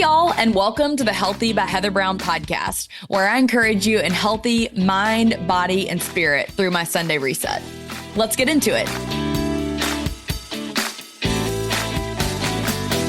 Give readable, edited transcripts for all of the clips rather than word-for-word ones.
y'all, and welcome to the Healthy by Heather Brown podcast, where I encourage you in healthy mind, body, and spirit through my Sunday reset. Let's get into it.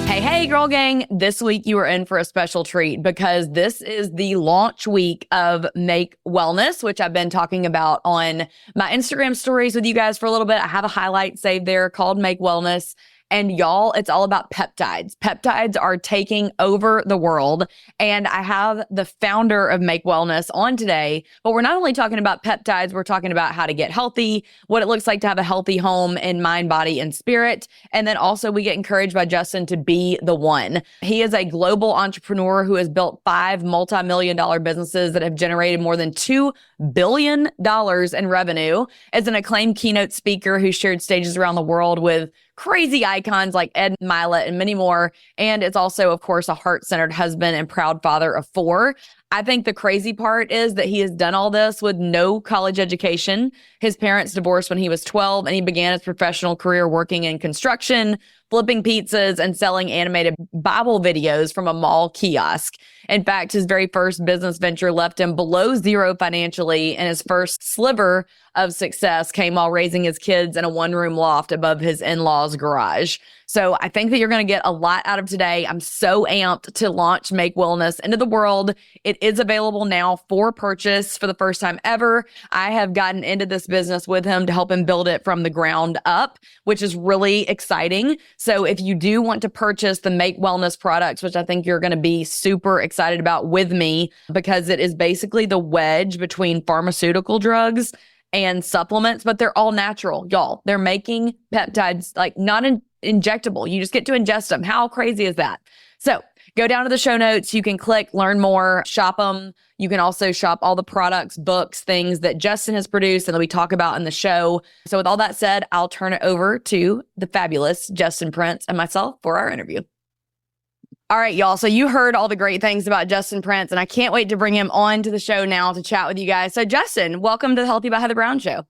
Hey, girl gang. This week you are in for a special treat because this is the launch week of Make Wellness, which I've been talking about on my Instagram stories with you guys for a little bit. I have a highlight saved there called Make Wellness. And y'all, it's all about peptides. Peptides are taking over the world. And I have the founder of Make Wellness on today. But we're not only talking about peptides, we're talking about how to get healthy, what it looks like to have a healthy home in mind, body, and spirit. And then also we get encouraged by Justin to be the one. He is a global entrepreneur who has built 5 multi-million-dollar businesses that have generated more than $2 billion in revenue. As an acclaimed keynote speaker who shared stages around the world with crazy icons like Ed Milet and many more. And it's also, of course, a heart-centered husband and proud father of 4. I think the crazy part is that he has done all this with no college education. His parents divorced when he was 12, and he began his professional career working in construction, flipping pizzas, and selling animated Bible videos from a mall kiosk. In fact, his very first business venture left him below zero financially, and his first sliver of success came while raising his kids in a one-room loft above his in-laws' garage. So I think that you're going to get a lot out of today. I'm so amped to launch Make Wellness into the world. It is available now for purchase for the first time ever. I have gotten into this business with him to help him build it from the ground up, which is really exciting. So if you do want to purchase the Make Wellness products, which I think you're going to be super excited about with me, because it is basically the wedge between pharmaceutical drugs and supplements, but they're all natural, y'all. They're making peptides like not injectable. You just get to ingest them. How crazy is that? So go down to the show notes. You can click, learn more, shop them. You can also shop all the products, books, things that Justin has produced and that we talk about in the show. So with all that said, I'll turn it over to the fabulous Justin Prince and myself for our interview. All right, y'all. So you heard all the great things about Justin Prince, and I can't wait to bring him on to the show now to chat with you guys. So Justin, welcome to the Healthy by Heather Brown show.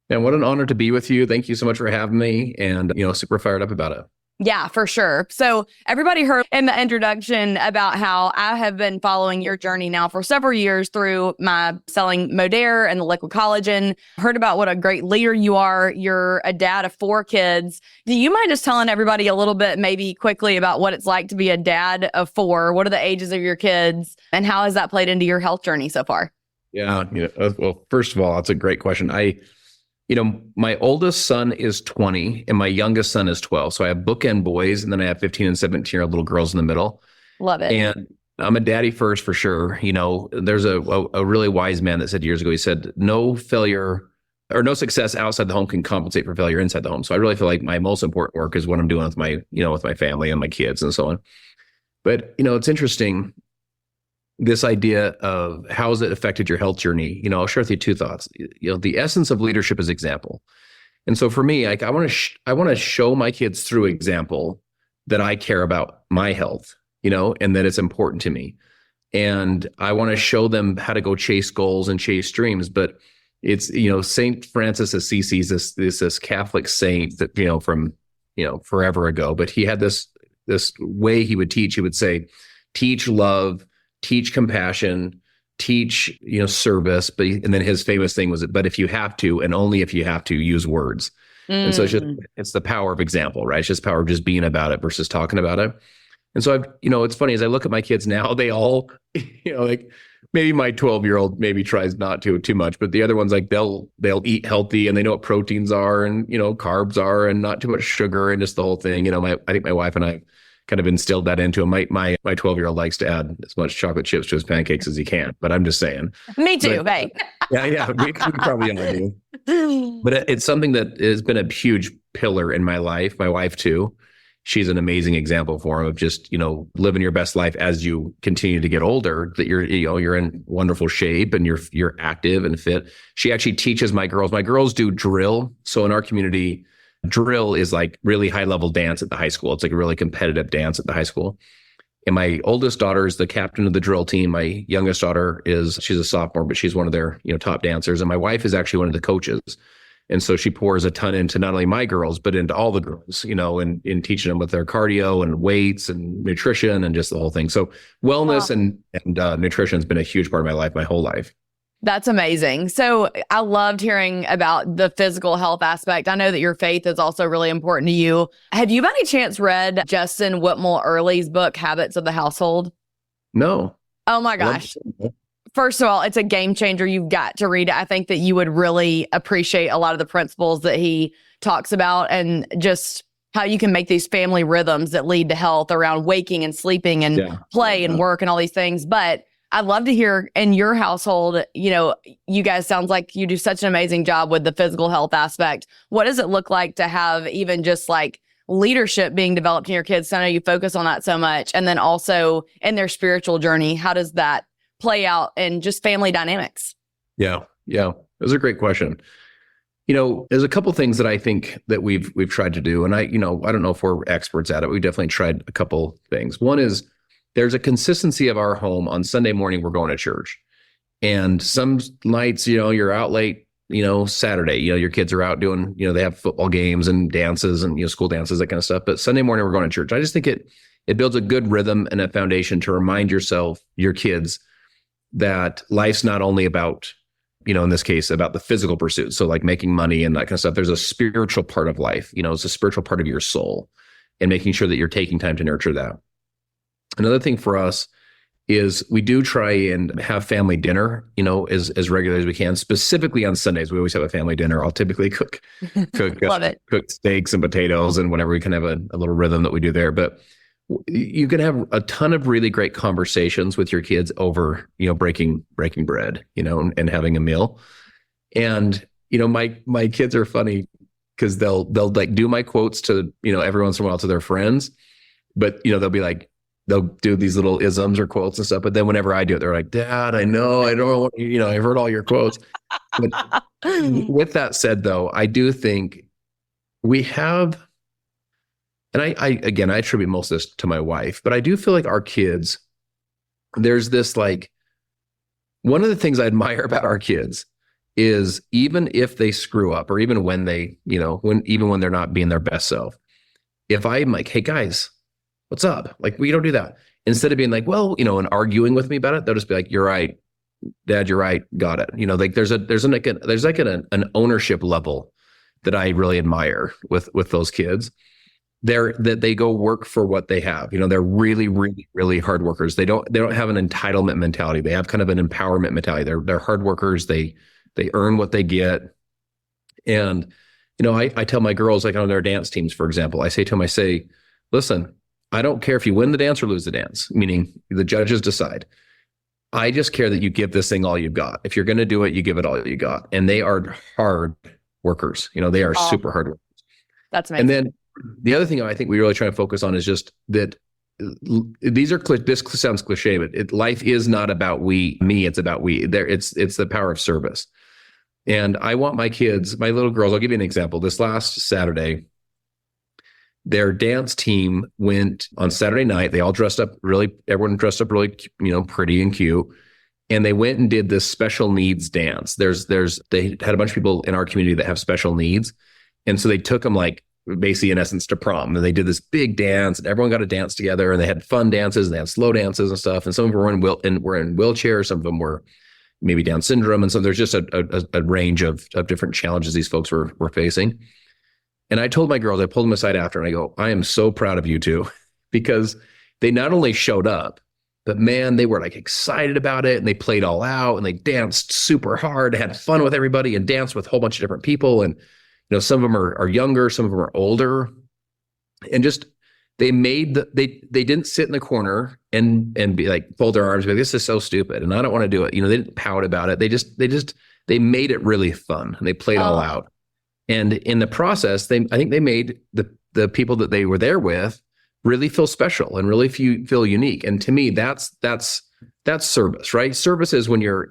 And what an honor to be with you. Thank you so much for having me, and, super fired up about it. Yeah, for sure. So everybody heard in the introduction about how I have been following your journey now for several years through my selling Modere and the liquid collagen. Heard about what a great leader you are. You're a dad of 4 kids. Do you mind just telling everybody a little bit, maybe quickly, about what it's like to be a dad of 4? What are the ages of your kids, and how has that played into your health journey so far? Yeah. Well, first of all, that's a great question. My oldest son is 20 and my youngest son is 12. So I have bookend boys, and then I have 15 and 17-year-old little girls in the middle. Love it. And I'm a daddy first for sure. There's a really wise man that said years ago, he said, no failure or no success outside the home can compensate for failure inside the home. So I really feel like my most important work is what I'm doing with my family and my kids and so on. But, it's interesting. This idea of how has it affected your health journey? I'll share with you 2 thoughts. The essence of leadership is example. And so for me, I want to show my kids through example that I care about my health, and that it's important to me. And I want to show them how to go chase goals and chase dreams. But it's, Saint Francis of Assisi is this Catholic saint that, from, forever ago, but he had this way he would teach. He would say, teach love, teach compassion, teach, service. And then his famous thing was, but if you have to, and only if you have to, use words. And so it's the power of example, right? It's just power of just being about it versus talking about it. And so it's funny as I look at my kids now, they all, like maybe my 12-year-old maybe tries not to too much, but the other ones, like they'll eat healthy and they know what proteins are and, carbs are and not too much sugar and just the whole thing. I think my wife and I kind of instilled that into him. My 12-year-old likes to add as much chocolate chips to his pancakes as he can, but I'm just saying. Me too, hey. Yeah, we probably all do. But it's something that has been a huge pillar in my life. My wife too. She's an amazing example for him of just, living your best life as you continue to get older, that you're in wonderful shape and you're active and fit. She actually teaches my girls. My girls do drill. So in our community, drill is like really high level dance at the high school. It's like a really competitive dance at the high school. And my oldest daughter is the captain of the drill team. My youngest daughter she's a sophomore, but she's one of their, top dancers. And my wife is actually one of the coaches. And so she pours a ton into not only my girls, but into all the girls, and in teaching them with their cardio and weights and nutrition and just the whole thing. So wellness and nutrition has been a huge part of my life, my whole life. That's amazing. So I loved hearing about the physical health aspect. I know that your faith is also really important to you. Have you by any chance read Justin Whitmore Early's book, Habits of the Household? No. Oh my gosh. First of all, it's a game changer. You've got to read it. I think that you would really appreciate a lot of the principles that he talks about and just how you can make these family rhythms that lead to health around waking and sleeping and play and work and all these things. But I'd love to hear in your household, you guys sounds like you do such an amazing job with the physical health aspect. What does it look like to have even just like leadership being developed in your kids? So I know you focus on that so much. And then also in their spiritual journey, how does that play out in just family dynamics? Yeah. It was a great question. There's a couple things that I think that we've tried to do. And I don't know if we're experts at it. We definitely tried a couple things. One is there's a consistency of our home. On Sunday morning, we're going to church. And some nights, you're out late, Saturday, your kids are out doing, they have football games and dances and, school dances, that kind of stuff. But Sunday morning, we're going to church. I just think it builds a good rhythm and a foundation to remind yourself, your kids, that life's not only about, in this case, about the physical pursuits. So like making money and that kind of stuff. There's a spiritual part of life, it's a spiritual part of your soul, and making sure that you're taking time to nurture that. Another thing for us is we do try and have family dinner, as regularly as we can. Specifically on Sundays, we always have a family dinner. I'll typically cook Love it. Cook steaks and potatoes and whatever. We can have a little rhythm that we do there. But you can have a ton of really great conversations with your kids over, breaking bread, and having a meal. And, my kids are funny because they'll like do my quotes to, every once in a while to their friends, but, they'll be like, they'll do these little isms or quotes and stuff. But then whenever I do it, they're like, Dad, I know, I don't want, I've heard all your quotes. But with that said, though, I do think we have, and I attribute most of this to my wife, but I do feel like our kids, there's this like, one of the things I admire about our kids is even if they screw up, or even when they, when they're not being their best self, if I'm like, hey guys, what's up? Like, we don't do that. Instead of being like, well, and arguing with me about it, they'll just be like, you're right, Dad, you're right. Got it. Like there's an ownership level that I really admire with those kids. That they go work for what they have. They're really, really, really hard workers. They don't have an entitlement mentality. They have kind of an empowerment mentality. They're hard workers. They earn what they get. And, I tell my girls, like on their dance teams, for example, I say to them, listen, I don't care if you win the dance or lose the dance, meaning the judges decide. I just care that you give this thing all you've got. If you're going to do it, you give it all you got. And they are hard workers. They are super hard workers. That's amazing. And then the other thing I think we really try to focus on is just that this sounds cliche, but life is not about me, it's about we. It's the power of service. And I want my kids, my little girls, I'll give you an example. This last Saturday, their dance team went on Saturday night. They all everyone dressed up really, pretty and cute. And they went and did this special needs dance. They had a bunch of people in our community that have special needs. And so they took them basically in essence to prom. And they did this big dance and everyone got to dance together, and they had fun dances and they had slow dances and stuff. And some of them were in wheelchairs. Some of them were maybe Down syndrome. And so there's just a range of different challenges these folks were facing. And I told my girls, I pulled them aside after and I go, I am so proud of you two, because they not only showed up, but man, they were like excited about it, and they played all out and they danced super hard, had fun with everybody and danced with a whole bunch of different people. And, some of them are younger, some of them are older, and just, they didn't sit in the corner and be like, fold their arms, be like, this is so stupid and I don't want to do it. They didn't pout about it. They made it really fun, and they played all out. And in the process, I think they made the people that they were there with really feel special and really feel unique. And to me, that's service, right? Service is when you're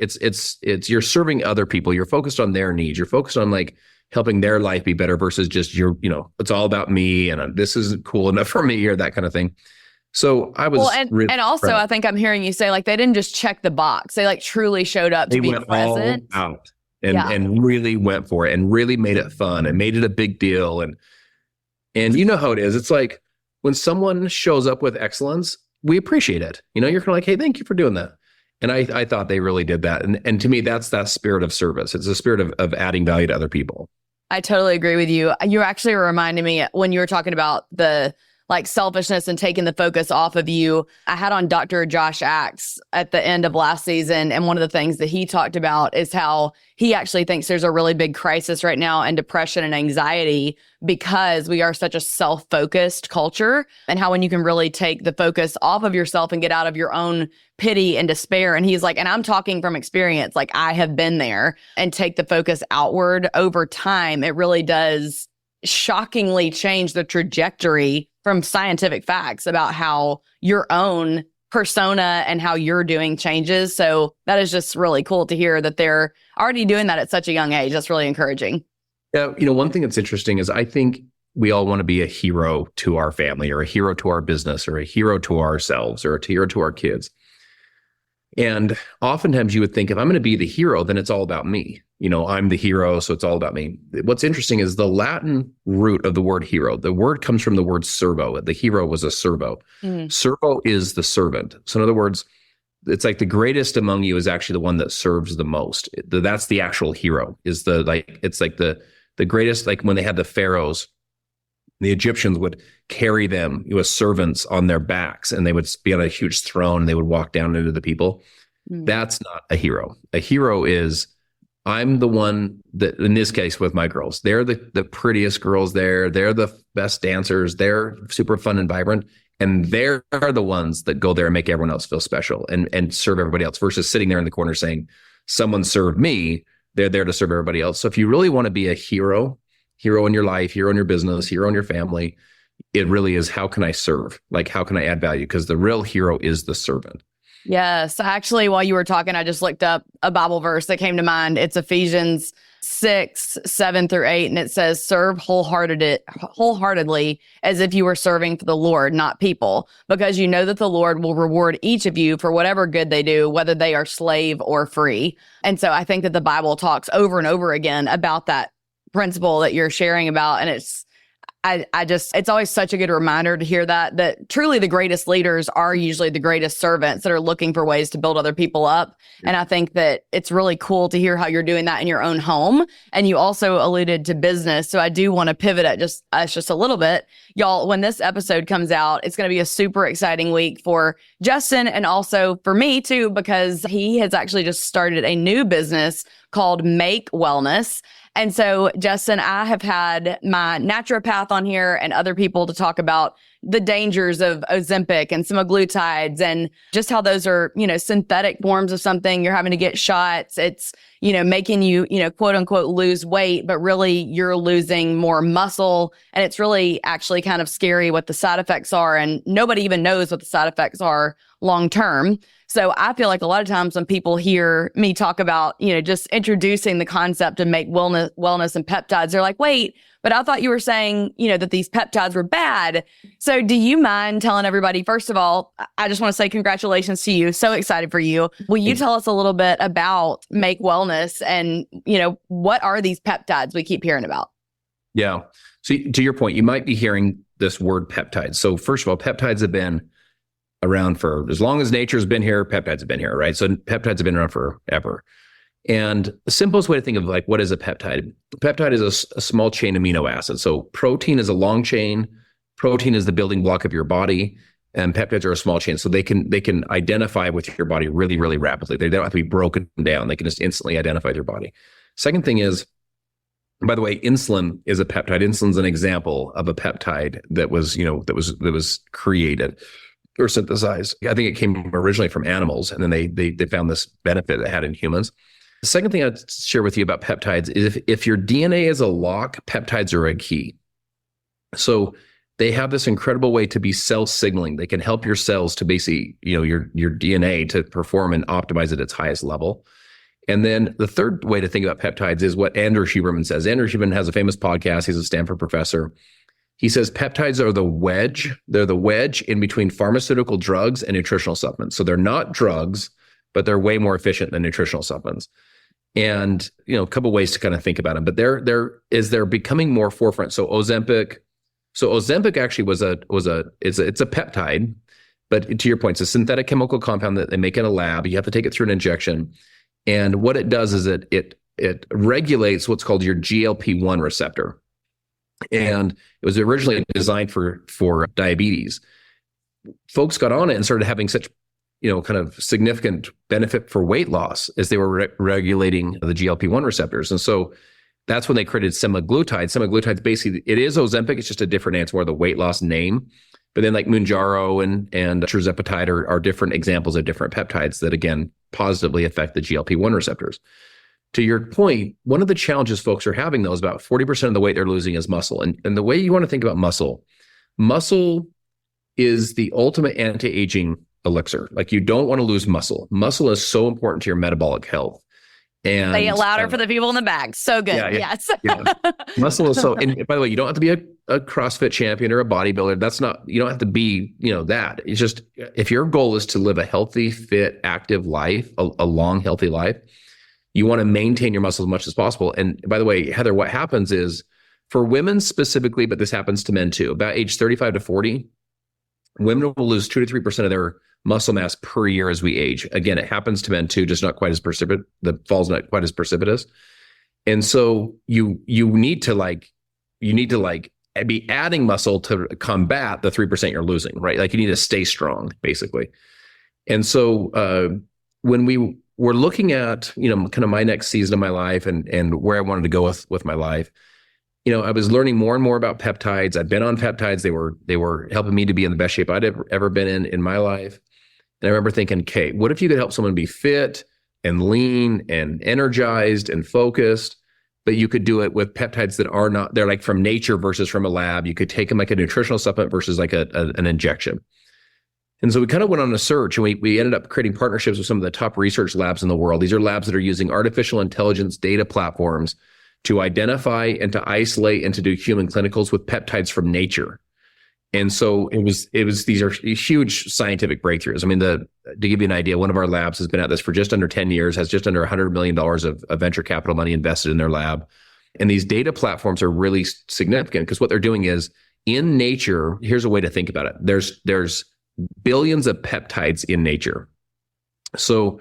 you're serving other people. You're focused on their needs. You're focused on like helping their life be better versus just it's all about me and this isn't cool enough for me or that kind of thing. So I was and also I think I'm hearing you say like they didn't just check the box. They like truly showed up to be present. All out. and really went for it and really made it fun and made it a big deal. And you know how it is. It's like when someone shows up with excellence, we appreciate it. You know, you're kind of like, hey, thank you for doing that. And I thought they really did that. And to me, that's that spirit of service. It's a spirit of adding value to other people. I totally agree with you. You actually reminded me when you were talking about the like selfishness and taking the focus off of you. I had on Dr. Josh Axe at the end of last season. And one of the things that he talked about is how he actually thinks there's a really big crisis right now in depression and anxiety because we are such a self-focused culture, and how when you can really take the focus off of yourself and get out of your own pity and despair. And he's like, and I'm talking from experience, like I have been there, and take the focus outward over time, it really does shockingly change the trajectory from scientific facts about how your own persona and how you're doing changes. So that is just really cool to hear that they're already doing that at such a young age. That's really encouraging. Yeah, you know, one thing that's interesting is I think we all want to be a hero to our family or a hero to our business or a hero to ourselves or a hero to our kids. And oftentimes you would think if I'm going to be the hero, then it's all about me. You know, I'm the hero, so it's all about me. What's interesting is the Latin root of the word hero. The word comes from the word servo. The hero was a servo. Servo is the servant. So in other words, it's like the greatest among you is actually the one that serves the most. That's the actual hero. It's like the greatest, like when they had the pharaohs, the Egyptians would carry them as servants on their backs, and they would be on a huge throne and they would walk down into the people. That's not a hero. A hero is, I'm the one that, in this case with my girls, they're the prettiest girls there. They're the best dancers. They're super fun and vibrant. And they're the ones that go there and make everyone else feel special and serve everybody else, versus sitting there in the corner saying, someone served me. They're there to serve everybody else. So if you really want to be a hero in your life, hero in your business, hero in your family, it really is, how can I serve? Like, how can I add value? Because the real hero is the servant. Yes. Actually, while you were talking, I just looked up a Bible verse that came to mind. It's Ephesians 6:7-8. And it says, serve wholeheartedly as if you were serving for the Lord, not people, because you know that the Lord will reward each of you for whatever good they do, whether they are slave or free. And so I think that the Bible talks over and over again about that principle that you're sharing about. And it's always such a good reminder to hear that truly the greatest leaders are usually the greatest servants that are looking for ways to build other people up. And I think that it's really cool to hear how you're doing that in your own home. And you also alluded to business. So I do want to pivot at just a little bit. Y'all, when this episode comes out, it's going to be a super exciting week for Justin and also for me too, because he has actually just started a new business called Make Wellness. And so, Justin, I have had my naturopath on here and other people to talk about the dangers of Ozempic and semaglutides and just how those are, synthetic forms of something. You're having to get shots. It's, making you, quote unquote, lose weight, but really you're losing more muscle. And it's really actually kind of scary what the side effects are. And nobody even knows what the side effects are long term. So I feel like a lot of times when people hear me talk about, just introducing the concept of Make Wellness and peptides, they're like, wait, but I thought you were saying, that these peptides were bad. So do you mind telling everybody, first of all, I just want to say congratulations to you. So excited for you. Will you tell us a little bit about Make Wellness and, what are these peptides we keep hearing about? Yeah. So to your point, you might be hearing this word peptides. So first of all, peptides have been around for as long as nature's been here. Peptides have been here, right? So peptides have been around forever. And the simplest way to think of like, what is a peptide? A peptide is a small chain amino acid. So protein is a long chain. Protein is the building block of your body, and peptides are a small chain. So they can identify with your body really, really rapidly. They don't have to be broken down. They can just instantly identify with your body. Second thing is, by the way, insulin is a peptide. Insulin's an example of a peptide that was created or synthesized. I think it came originally from animals, and then they found this benefit it had in humans. The second thing I'd share with you about peptides is if your DNA is a lock, peptides are a key. So they have this incredible way to be cell signaling. They can help your cells to basically, your DNA to perform and optimize at its highest level. And then the third way to think about peptides is what Andrew Huberman says. Andrew Huberman has a famous podcast. He's a Stanford professor. He says peptides are the wedge. They're the wedge in between pharmaceutical drugs and nutritional supplements. So they're not drugs, but they're way more efficient than nutritional supplements. And, a couple ways to kind of think about them, but they're becoming more forefront. So Ozempic actually it's a peptide, but to your point, it's a synthetic chemical compound that they make in a lab. You have to take it through an injection. And what it does is it regulates what's called your GLP-1 receptor. And it was originally designed for diabetes. Folks got on it and started having such, kind of significant benefit for weight loss as they were regulating the GLP-1 receptors. And so that's when they created semaglutide. Semaglutide basically, it is Ozempic. It's just a different name. It's more the weight loss name. But then like Mounjaro and tirzepatide are different examples of different peptides that, again, positively affect the GLP-1 receptors. To your point, one of the challenges folks are having, though, is about 40% of the weight they're losing is muscle. And the way you want to think about muscle is the ultimate anti-aging elixir. Like, you don't want to lose muscle. Muscle is so important to your metabolic health. And say it louder for the people in the back. So good. Yes. Yeah. Muscle is and by the way, you don't have to be a CrossFit champion or a bodybuilder. You don't have to be, that. It's just, if your goal is to live a healthy, fit, active life, a long, healthy life, you want to maintain your muscle as much as possible. And by the way, Heather, what happens is, for women specifically, but this happens to men too, about age 35 to 40, women will lose 2 to 3% of their muscle mass per year as we age. Again, it happens to men too, just not quite as precipitous. The fall's not quite as precipitous. And so you need to be adding muscle to combat the 3% you're losing, right? Like, you need to stay strong, basically. And so when we were looking at, kind of my next season of my life and where I wanted to go with my life, I was learning more and more about peptides. I'd been on peptides. They were helping me to be in the best shape I'd ever been in my life. And I remember thinking, okay, what if you could help someone be fit and lean and energized and focused, but you could do it with peptides that are not, they're like from nature versus from a lab. You could take them like a nutritional supplement versus like an injection. And so we kind of went on a search, and we ended up creating partnerships with some of the top research labs in the world. These are labs that are using artificial intelligence data platforms to identify and to isolate and to do human clinicals with peptides from nature. And so these are huge scientific breakthroughs. I mean, to give you an idea, one of our labs has been at this for just under 10 years, has just under $100 million of venture capital money invested in their lab. And these data platforms are really significant because what they're doing is, in nature, here's a way to think about it. There's billions of peptides in nature. So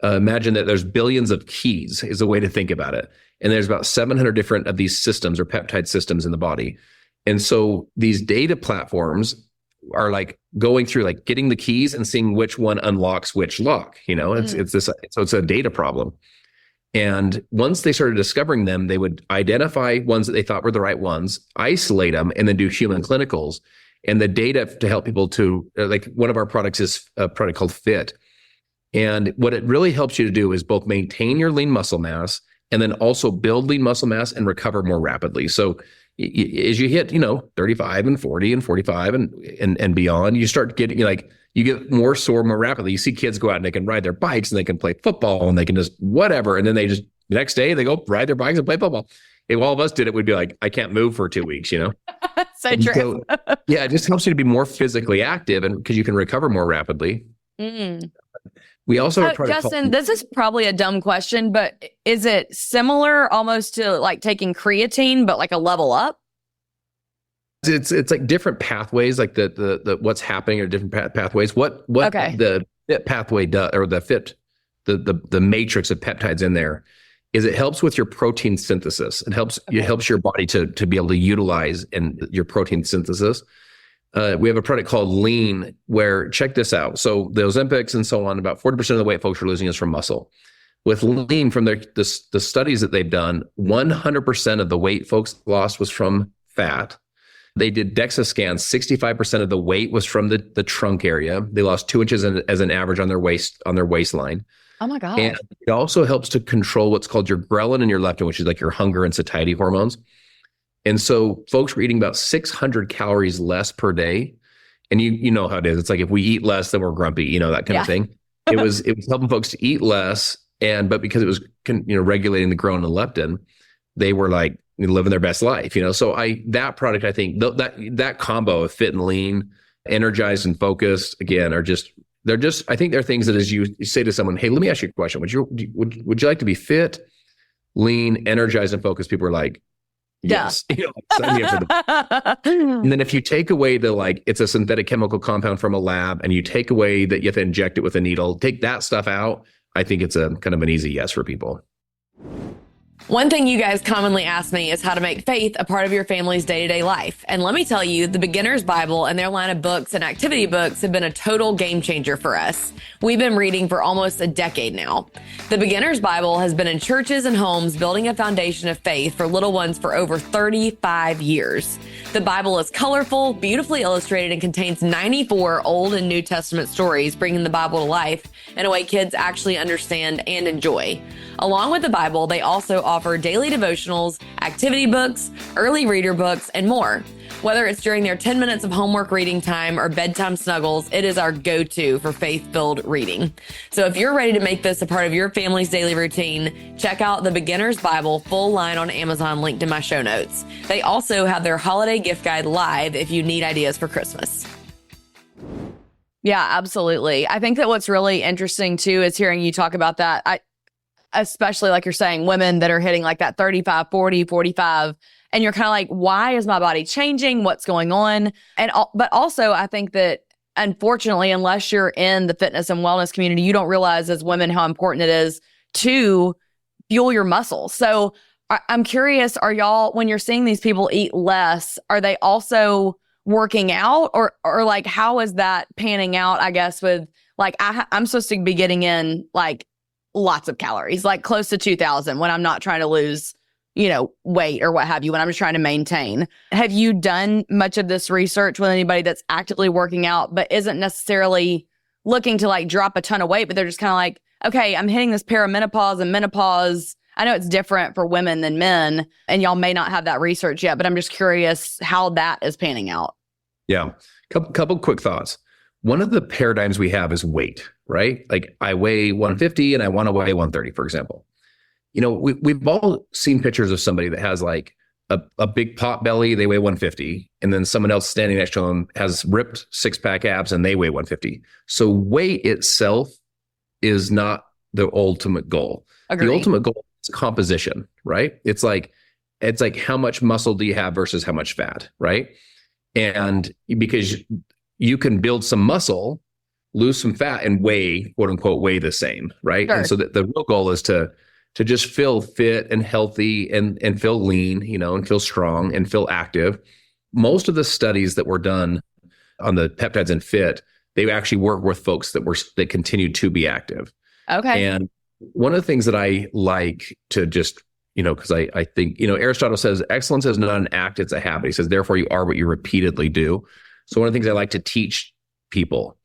imagine that there's billions of keys is a way to think about it. And there's about 700 different of these systems or peptide systems in the body. And so these data platforms are like going through, like getting the keys and seeing which one unlocks which lock, it's a data problem. And once they started discovering them, they would identify ones that they thought were the right ones, isolate them, and then do human clinicals. And the data to help people to, like, one of our products is a product called Fit. And what it really helps you to do is both maintain your lean muscle mass and then also build lean muscle mass and recover more rapidly. So as you hit, 35 and 40 and 45 and beyond, you start getting you get more sore more rapidly. You see kids go out and they can ride their bikes and they can play football and they can just whatever. And then they just, the next day they go ride their bikes and play football. If all of us did it, we'd be like, I can't move for 2 weeks, So true. So, yeah, it just helps you to be more physically active, and because you can recover more rapidly. Mm. We also have Justin, this is probably a dumb question, but is it similar almost to like taking creatine, but like a level up? It's like different pathways, like the what's happening are different pathways. What the fit pathway does, or the matrix of peptides in there, is it helps with your protein synthesis. It helps your body to be able to utilize your protein synthesis. We have a product called Lean, where, check this out. So the Ozempics and so on, about 40% of the weight folks are losing is from muscle. With Lean, from the studies that they've done, 100% of the weight folks lost was from fat. They did DEXA scans. 65% of the weight was from the trunk area. They lost 2 inches as an average on their waistline. Oh my God. And it also helps to control what's called your ghrelin and your leptin, which is like your hunger and satiety hormones. And so folks were eating about 600 calories less per day. And you know how it is. It's like, if we eat less, then we're grumpy, that kind of thing. It was helping folks to eat less. But because it was, regulating the ghrelin and leptin, they were like living their best life, So that product, I think that combo of fit and lean, energized and focused, again, are just they're just, I think they're things that as you say to someone, hey, let me ask you a question. Would you like to be fit, lean, energized, and focused? People are like, yes. You know, sign me up for the And then if you take away the, like, it's a synthetic chemical compound from a lab, and you take away that you have to inject it with a needle, take that stuff out, I think it's a kind of an easy yes for people. One thing you guys commonly ask me is how to make faith a part of your family's day-to-day life. And let me tell you, the Beginner's Bible and their line of books and activity books have been a total game changer for us. We've been reading for almost a decade now. The Beginner's Bible has been in churches and homes building a foundation of faith for little ones for over 35 years. The Bible is colorful, beautifully illustrated, and contains 94 Old and New Testament stories, bringing the Bible to life in a way kids actually understand and enjoy. Along with the Bible, they also offer daily devotionals, activity books, early reader books, and more. Whether it's during their 10 minutes of homework reading time or bedtime snuggles, it is our go-to for faith-filled reading. So if you're ready to make this a part of your family's daily routine, check out the Beginner's Bible full line on Amazon, linked in my show notes. They also have their holiday gift guide live if you need ideas for Christmas. Yeah, absolutely. I think that what's really interesting too is hearing you talk about that. Especially like you're saying, women that are hitting like that 35, 40, 45, and you're kind of like, why is my body changing? What's going on? But also I think that unfortunately, unless you're in the fitness and wellness community, you don't realize as women how important it is to fuel your muscles. So I'm curious, are y'all, when you're seeing these people eat less, are they also working out or like, how is that panning out? I guess with like, I'm supposed to be getting in like lots of calories, like close to 2,000 when I'm not trying to lose, weight or what have you, when I'm just trying to maintain. Have you done much of this research with anybody that's actively working out, but isn't necessarily looking to like drop a ton of weight, but they're just kind of like, okay, I'm hitting this perimenopause and menopause. I know it's different for women than men, and y'all may not have that research yet, but I'm just curious how that is panning out. Yeah. Couple quick thoughts. One of the paradigms we have is weight, right? Like I weigh 150 and I want to weigh 130, for example. We've all seen pictures of somebody that has like a big pot belly, they weigh 150, and then someone else standing next to them has ripped six-pack abs and they weigh 150. So weight itself is not the ultimate goal. Agreed. The ultimate goal is composition, right? It's like how much muscle do you have versus how much fat, right? And because you can build some muscle, lose some fat, and weigh, quote unquote, weigh the same, right? Sure. And so the real goal is to just feel fit and healthy and feel lean, and feel strong and feel active. Most of the studies that were done on the peptides and fit, they actually work with folks that continue to be active. Okay. And one of the things that I like to just, because I think, Aristotle says excellence is not an act, it's a habit. He says, therefore you are what you repeatedly do. So one of the things I like to teach people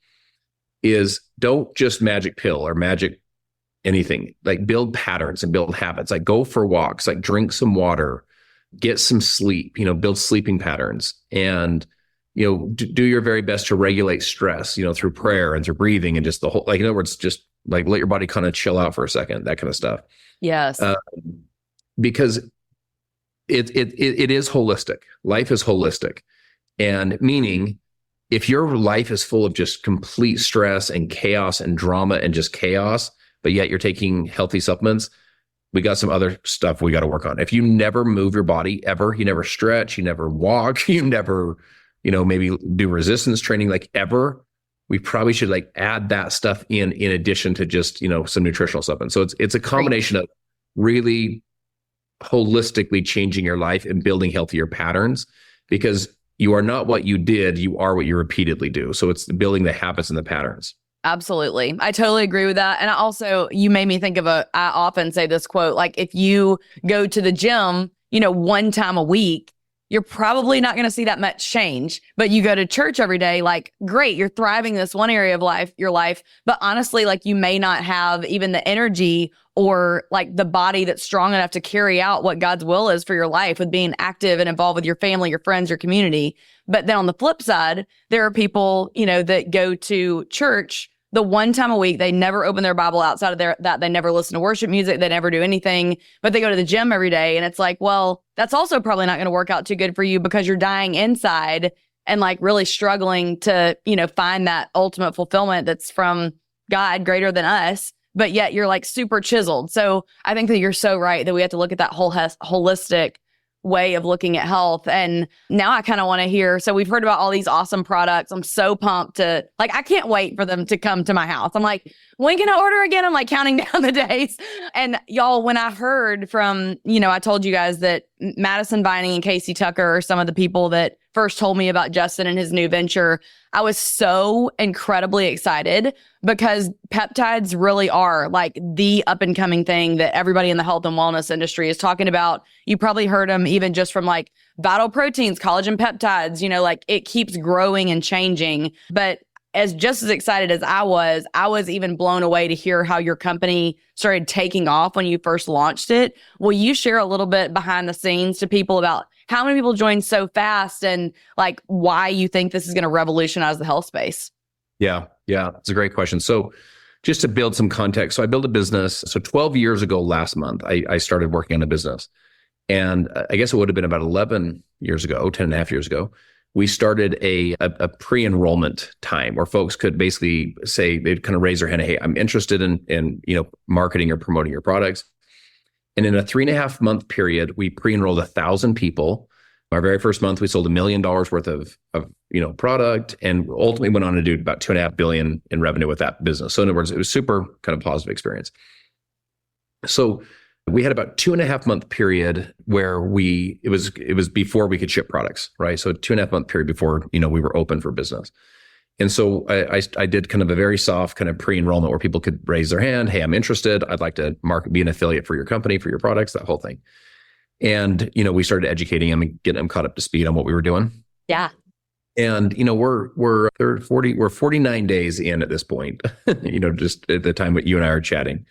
is don't just magic pill or magic anything, like build patterns and build habits, like go for walks, like drink some water, get some sleep, build sleeping patterns, and, do your very best to regulate stress, through prayer and through breathing and just the whole, like, in other words, just like let your body kind of chill out for a second, that kind of stuff. Yes. Because it is holistic. Life is holistic. And meaning, if your life is full of just complete stress and chaos and drama and just chaos, but yet you're taking healthy supplements, we got some other stuff we got to work on. If you never move your body ever, you never stretch, you never walk, you never, maybe do resistance training, like ever, we probably should like add that stuff in addition to just, some nutritional supplements. So it's a combination of really holistically changing your life and building healthier patterns, because you are not what you did, you are what you repeatedly do. So it's building the habits and the patterns. Absolutely. I totally agree with that. And you made me think of I often say this quote, like if you go to the gym, one time a week, you're probably not going to see that much change. But you go to church every day, like, great, you're thriving in this one area of your life. But honestly, like, you may not have even the energy or like the body that's strong enough to carry out what God's will is for your life with being active and involved with your family, your friends, your community. But then on the flip side, there are people, that go to church the one time a week. They never open their Bible outside of that. They never listen to worship music. They never do anything, but they go to the gym every day. And it's like, well, that's also probably not going to work out too good for you because you're dying inside and like really struggling to, find that ultimate fulfillment that's from God greater than us, but yet you're like super chiseled. So I think that you're so right that we have to look at that whole holistic way of looking at health. And now I kind of want to hear, so we've heard about all these awesome products. I'm so pumped to, like, I can't wait for them to come to my house. I'm like, when can I order again? I'm like counting down the days. And y'all, when I heard from, I told you guys that Madison Vining and Casey Tucker are some of the people that first told me about Justin and his new venture. I was so incredibly excited because peptides really are like the up and coming thing that everybody in the health and wellness industry is talking about. You probably heard them even just from like Vital Proteins, collagen peptides, like it keeps growing and changing. But just as excited as I was even blown away to hear how your company started taking off when you first launched it. Will you share a little bit behind the scenes to people about how many people joined so fast and like why you think this is going to revolutionize the health space? Yeah. It's a great question. So just to build some context, so I built a business. So 12 years ago, last month, I started working on a business. And I guess it would have been about 11 years ago, 10 and a half years ago, we started a pre-enrollment time where folks could basically say, they'd kind of raise their hand, hey, I'm interested in marketing or promoting your products. And in a 3.5 month period, we pre-enrolled 1,000 people. Our very first month, we sold $1 million worth of product, and ultimately went on to do about $2.5 billion in revenue with that business. So in other words, it was super kind of positive experience. So we had about 2.5 month period where it was before we could ship products, right? So 2.5 month period before we were open for business. And so I did kind of a very soft kind of pre-enrollment where people could raise their hand. Hey, I'm interested. I'd like to be an affiliate for your company, for your products, that whole thing. And, we started educating them and getting them caught up to speed on what we were doing. Yeah. And, we're 49 days in at this point, just at the time that you and I are chatting.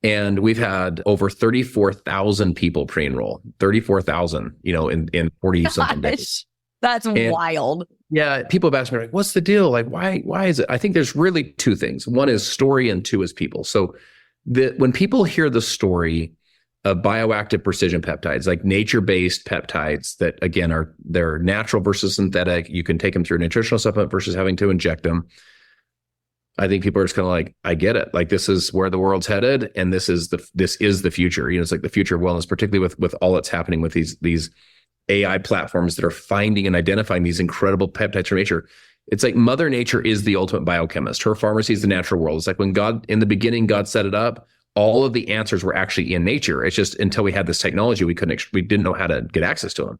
And we've had over 34,000 people pre-enroll, 34,000, in 40 something days. That's wild. Yeah. People have asked me, like, what's the deal? Like, why is it? I think there's really two things. One is story and two is people. So when people hear the story of bioactive precision peptides, like nature-based peptides that, again, they're natural versus synthetic. You can take them through a nutritional supplement versus having to inject them. I think people are just kind of like, I get it. Like, this is where the world's headed, and this is the future. It's like the future of wellness, particularly with all that's happening with these AI platforms that are finding and identifying these incredible peptides from nature. It's like Mother Nature is the ultimate biochemist. Her pharmacy is the natural world. It's like when in the beginning, God set it up, all of the answers were actually in nature. It's just until we had this technology, we didn't know how to get access to them.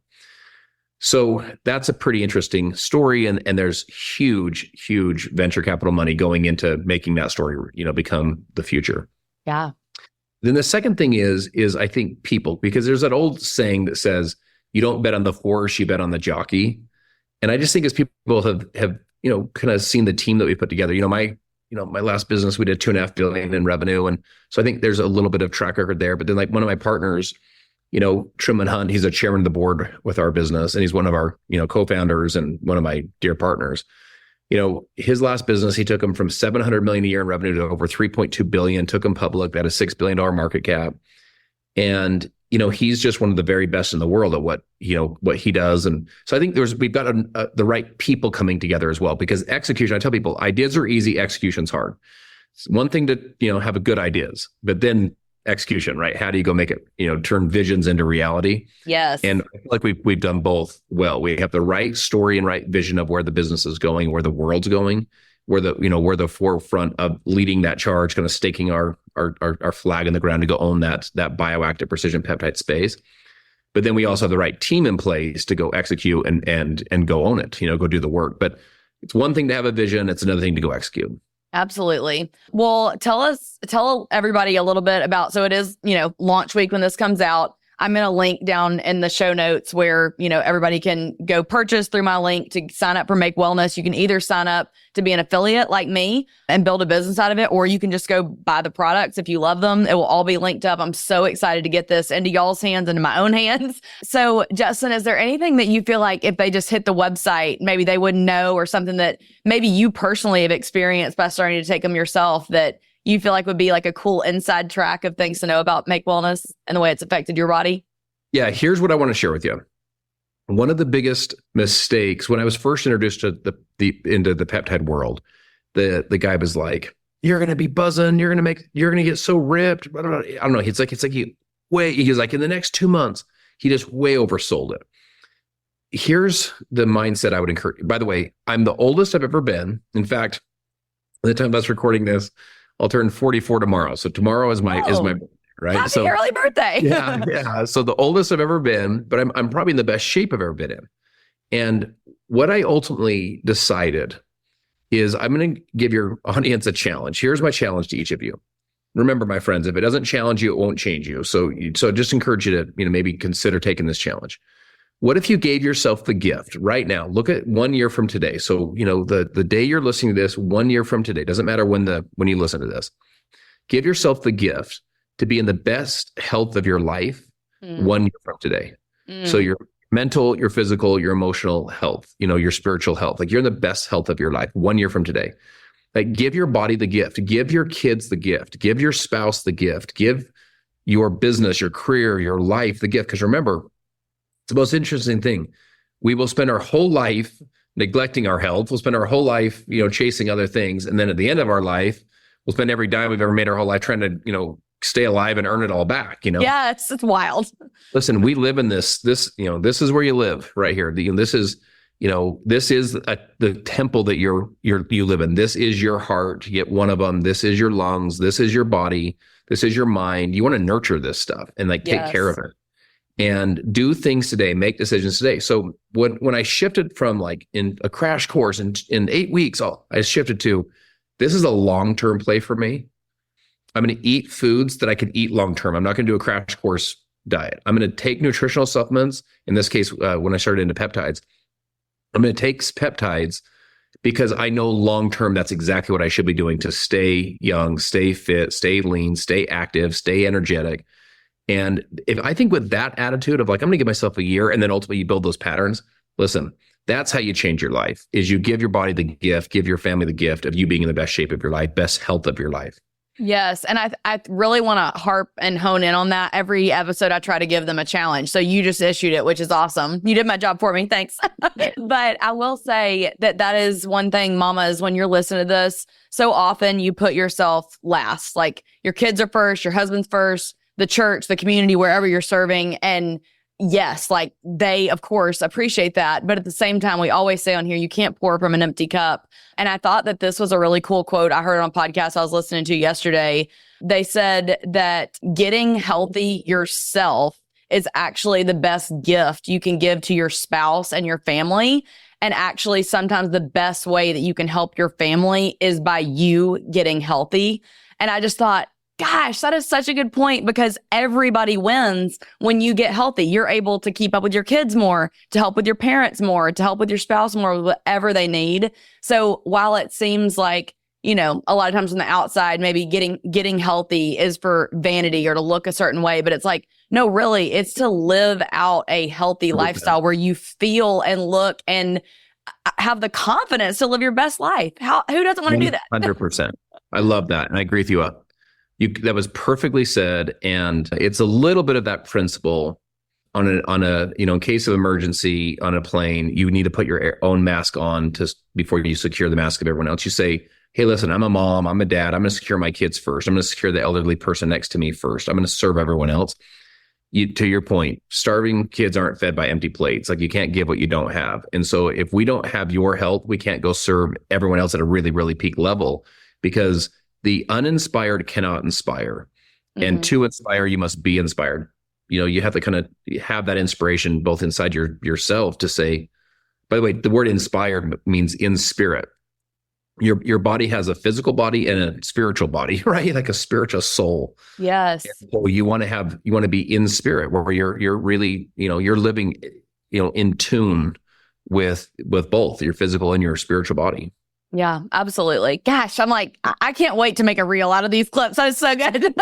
So that's a pretty interesting story. And there's huge venture capital money going into making that story, become the future. Yeah. Then the second thing is I think people, because there's that old saying that says, you don't bet on the horse, you bet on the jockey. And I just think as people have kind of seen the team that we put together, my last business, we did $2.5 billion in revenue. And so I think there's a little bit of track record there. But then, like, one of my partners, Truman Hunt, he's a chairman of the board with our business, and he's one of our, co-founders and one of my dear partners. His last business, he took him from $700 million a year in revenue to over $3.2 billion, took him public, at a $6 billion market cap. And, he's just one of the very best in the world at what he does. And so I think we've got the right people coming together as well, because execution, I tell people, ideas are easy, execution's hard. It's one thing to, have a good ideas, but then execution, right? How do you go make it, turn visions into reality? Yes. And I feel like we've done both well. We have the right story and right vision of where the business is going, where the world's going. We're the forefront of leading that charge, kind of staking our flag in the ground to go own that bioactive precision peptide space. But then we also have the right team in place to go execute and go own it, go do the work. But it's one thing to have a vision. It's another thing to go execute. Absolutely. Well, tell everybody a little bit about, so it is, launch week when this comes out. I'm going to link down in the show notes where, everybody can go purchase through my link to sign up for Make Wellness. You can either sign up to be an affiliate like me and build a business out of it, or you can just go buy the products if you love them. It will all be linked up. I'm so excited to get this into y'all's hands, into my own hands. So Justin, is there anything that you feel like if they just hit the website, maybe they wouldn't know, or something that maybe you personally have experienced by starting to take them yourself that you feel like would be like a cool inside track of things to know about Make Wellness and the way it's affected your body? Yeah, here's what I want to share with you. One of the biggest mistakes when I was first introduced to into the peptide world, the guy was like, "You're gonna be buzzing. You're gonna get so ripped." I don't know. He's like he's like, in the next 2 months, he just way oversold it. Here's the mindset I would encourage. By the way, I'm the oldest I've ever been. In fact, by the time I was recording this, I'll turn 44 tomorrow. So tomorrow is my right? Happy So early birthday. yeah. So the oldest I've ever been, but I'm probably in the best shape I've ever been in. And what I ultimately decided is I'm going to give your audience a challenge. Here's my challenge to each of you. Remember, my friends, if it doesn't challenge you, it won't change you. So just encourage you to, maybe consider taking this challenge. What if you gave yourself the gift right now? Look at 1 year from today. So, the day you're listening to this, 1 year from today, doesn't matter when you listen to this, give yourself the gift to be in the best health of your life 1 year from today. So your mental, your physical, your emotional health, your spiritual health, like you're in the best health of your life 1 year from today. Like, give your body the gift, give your kids the gift, give your spouse the gift, give your business, your career, your life the gift. Because remember, it's the most interesting thing. We will spend our whole life neglecting our health. We'll spend our whole life, chasing other things. And then at the end of our life, we'll spend every dime we've ever made our whole life trying to, stay alive and earn it all back, Yeah, it's wild. Listen, we live in this, this is where you live right here. This is the temple that you live in. This is your heart. You get one of them. This is your lungs. This is your body. This is your mind. You want to nurture this stuff and take care of it and do things today, make decisions today. So when I shifted from in a crash course in 8 weeks, I shifted to, this is a long-term play for me. I'm going to eat foods that I can eat long-term. I'm not going to do a crash course diet. I'm going to take nutritional supplements. In this case, when I started into peptides, I'm going to take peptides because I know long-term that's exactly what I should be doing to stay young, stay fit, stay lean, stay active, stay energetic. And if I think with that attitude of I'm going to give myself a year and then ultimately you build those patterns, listen, that's how you change your life, is you give your body the gift, give your family the gift of you being in the best shape of your life, best health of your life. Yes. And I really want to harp and hone in on that. Every episode, I try to give them a challenge. So you just issued it, which is awesome. You did my job for me. Thanks. But I will say that is one thing, mamas, when you're listening to this, so often you put yourself last. Like, your kids are first, your husband's first, the church, the community, wherever you're serving. And yes, they, of course, appreciate that. But at the same time, we always say on here, you can't pour from an empty cup. And I thought that this was a really cool quote. I heard it on a podcast I was listening to yesterday. They said that getting healthy yourself is actually the best gift you can give to your spouse and your family. And actually, sometimes the best way that you can help your family is by you getting healthy. And I just thought, gosh, that is such a good point, because everybody wins when you get healthy. You're able to keep up with your kids more, to help with your parents more, to help with your spouse more, with whatever they need. So while it seems like, a lot of times on the outside, maybe getting healthy is for vanity or to look a certain way, but it's no, really, it's to live out a healthy lifestyle where you feel and look and have the confidence to live your best life. Who doesn't want to do that? 100%. I love that. And I agree with you. That was perfectly said. And it's a little bit of that principle on a in case of emergency on a plane, you need to put your own mask on before you secure the mask of everyone else. You say, hey, listen, I'm a mom, I'm a dad. I'm going to secure my kids first. I'm going to secure the elderly person next to me first. I'm going to serve everyone else. To your point, starving kids aren't fed by empty plates. You can't give what you don't have. And so if we don't have your health, we can't go serve everyone else at a really, really peak level, because the uninspired cannot inspire. Mm-hmm. And to inspire, you must be inspired. You have to kind of have that inspiration both inside yourself to say, by the way, the word inspired means in spirit. Your body has a physical body and a spiritual body, right? Like a spiritual soul. Yes. So you want to be in spirit, where you're really, you're living, in tune with both your physical and your spiritual body. Yeah, absolutely. Gosh, I'm I can't wait to make a reel out of these clips. That is so good.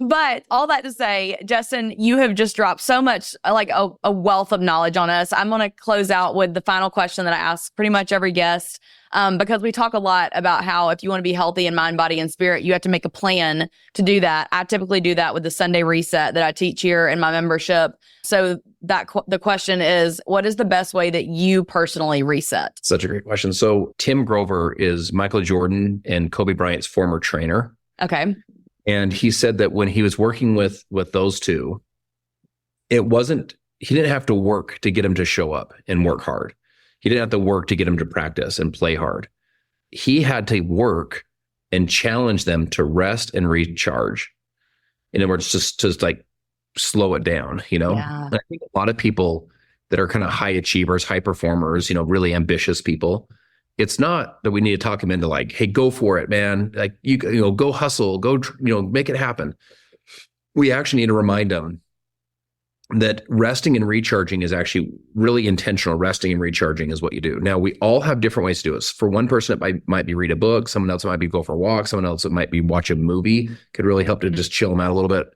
But all that to say, Justin, you have just dropped so much, a wealth of knowledge on us. I'm going to close out with the final question that I ask pretty much every guest. because we talk a lot about how if you want to be healthy in mind, body, and spirit, you have to make a plan to do that. I typically do that with the Sunday reset that I teach here in my membership. So the question is, what is the best way that you personally reset? Such a great question. So Tim Grover is Michael Jordan and Kobe Bryant's former trainer. Okay. And he said that when he was working with those two, he didn't have to work to get him to show up and work hard. He didn't have to work to get him to practice and play hard. He had to work and challenge them to rest and recharge. In other words, just like slow it down, Yeah. And I think a lot of people that are kind of high achievers, high performers, really ambitious people, it's not that we need to talk them into like, hey, go for it, man. Like you go hustle, go, make it happen. We actually need to remind them that resting and recharging is actually really intentional. Resting and recharging is what you do. Now, we all have different ways to do it. For one person, it might be read a book. Someone else, it might be go for a walk. Someone else, it might be watch a movie. Could really help to just chill them out a little bit.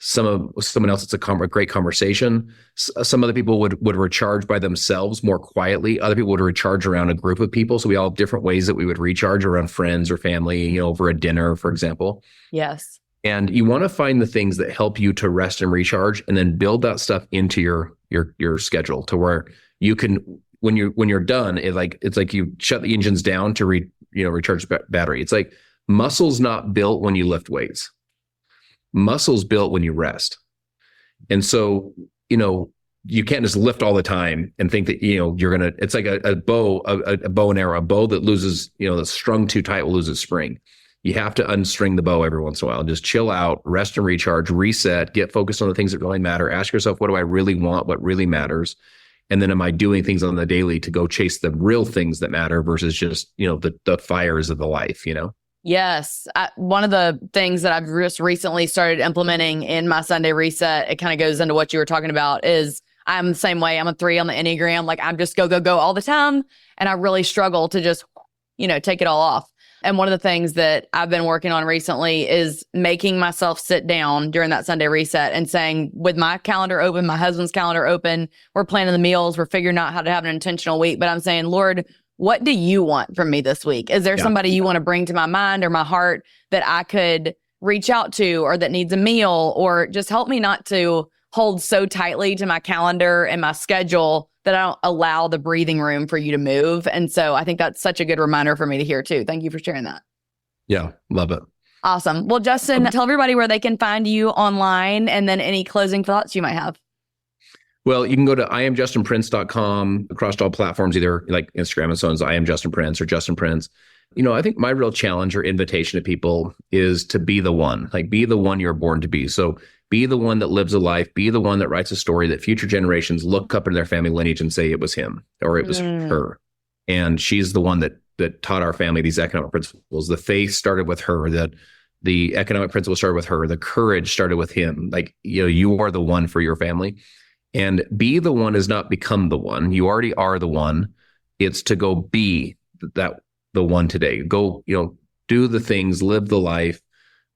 Someone else, it's a great conversation. Some other people would recharge by themselves more quietly. Other people would recharge around a group of people. So we all have different ways that we would recharge around friends or family, over a dinner, for example. Yes. And you want to find the things that help you to rest and recharge, and then build that stuff into your schedule to where you can, when you're done, it's like you shut the engines down to recharge battery. It's like muscle's not built when you lift weights. Muscle's built when you rest. And so, you can't just lift all the time and think that, it's like a bow and arrow, a bow that loses, that's strung too tight will lose its spring. You have to unstring the bow every once in a while and just chill out, rest and recharge, reset, get focused on the things that really matter. Ask yourself, what do I really want? What really matters? And then am I doing things on the daily to go chase the real things that matter versus just, the fires of the life, Yes. One of the things that I've just recently started implementing in my Sunday reset, it kind of goes into what you were talking about, is I'm the same way. I'm a 3 on the Enneagram. Like I'm just go all the time. And I really struggle to just, take it all off. And one of the things that I've been working on recently is making myself sit down during that Sunday reset and saying, with my calendar open, my husband's calendar open, we're planning the meals, we're figuring out how to have an intentional week. But I'm saying, Lord, what do you want from me this week? Is there somebody you want to bring to my mind or my heart that I could reach out to, or that needs a meal, or just help me not to hold so tightly to my calendar and my schedule that I don't allow the breathing room for you to move. And so I think that's such a good reminder for me to hear too. Thank you for sharing that. Yeah, love it. Awesome. Well, Justin, tell everybody where they can find you online, and then any closing thoughts you might have. Well, you can go to iamjustinprince.com across all platforms, either like Instagram and so on, I am Justin Prince or Justin Prince. I think my real challenge or invitation to people is to be the one, like be the one you're born to be. So be the one that lives a life, be the one that writes a story that future generations look up in their family lineage and say it was him or it was her. And she's the one that taught our family these economic principles. The faith started with her, that the economic principles started with her, the courage started with him. Like, you are the one for your family. And be the one is not become the one. You already are the one. It's to go be the one today. Go, do the things, live the life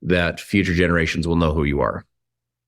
that future generations will know who you are.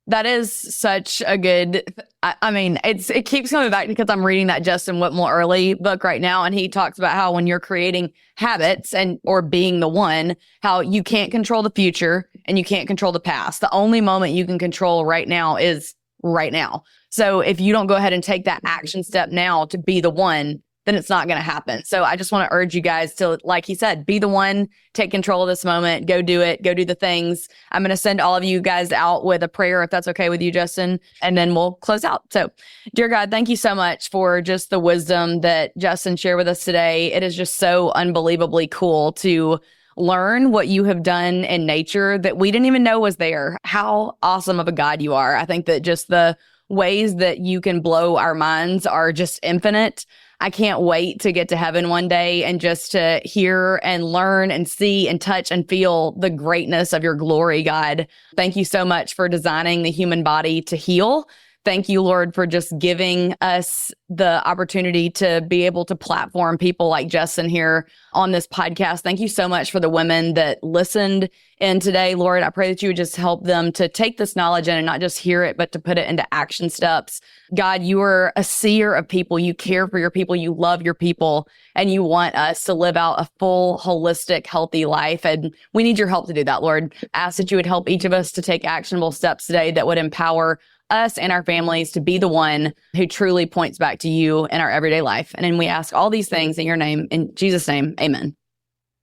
That is such a good, it keeps coming back because I'm reading that Justin Whitmore Early book right now. And he talks about how when you're creating habits or being the one, how you can't control the future and you can't control the past. The only moment you can control right now is right now. So if you don't go ahead and take that action step now to be the one, then it's not going to happen. So I just want to urge you guys to, like he said, be the one, take control of this moment, go do it, go do the things. I'm going to send all of you guys out with a prayer, if that's okay with you, Justin, and then we'll close out. So, dear God, thank you so much for just the wisdom that Justin shared with us today. It is just so unbelievably cool to learn what you have done in nature that we didn't even know was there. How awesome of a God you are. I think that just the ways that you can blow our minds are just infinite. I can't wait to get to heaven one day and just to hear and learn and see and touch and feel the greatness of your glory, God. Thank you so much for designing the human body to heal. Thank you, Lord, for just giving us the opportunity to be able to platform people like Justin here on this podcast. Thank you so much for the women that listened in today, Lord. I pray that you would just help them to take this knowledge in and not just hear it, but to put it into action steps. God, you are a seer of people. You care for your people. You love your people, and you want us to live out a full, holistic, healthy life. And we need your help to do that, Lord. I ask that you would help each of us to take actionable steps today that would empower us and our families to be the one who truly points back to you in our everyday life. And then we ask all these things in your name, in Jesus' name, amen.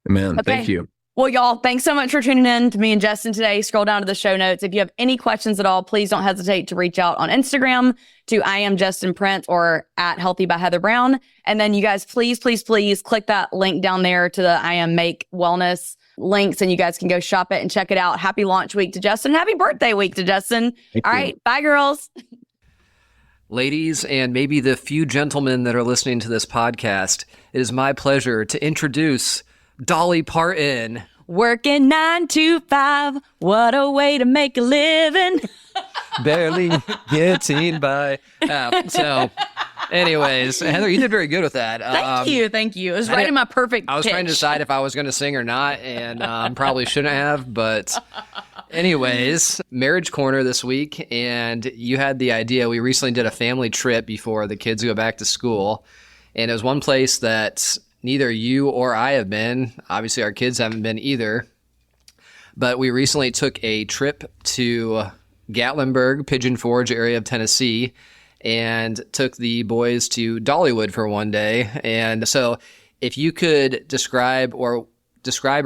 Amen. Okay. Thank you. Well, y'all, thanks so much for tuning in to me and Justin today. Scroll down to the show notes. If you have any questions at all, please don't hesitate to reach out on Instagram to I am Justin Prince or at Healthy by Heather Brown. And then you guys, please click that link down there to the I am Make Wellness links, and you guys can go shop it and check it out. Happy launch week to Justin. Happy birthday week to Justin. All right. Bye, girls. Ladies, and maybe the few gentlemen that are listening to this podcast, it is my pleasure to introduce Dolly Parton. Working 9 to 5. What a way to make a living. Barely getting by. Anyways, Heather, you did very good with that. Thank you. It was right in my perfect I was pitch. trying to decide if I was going to sing or not, and probably shouldn't have, but anyways, Marriage Corner this week, and you had the idea. We recently did a family trip before the kids go back to school, and it was one place that neither you or I have been. Obviously, our kids haven't been either, but we recently took a trip to Gatlinburg, Pigeon Forge area of Tennessee, and took the boys to Dollywood for one day. And so if you could describe or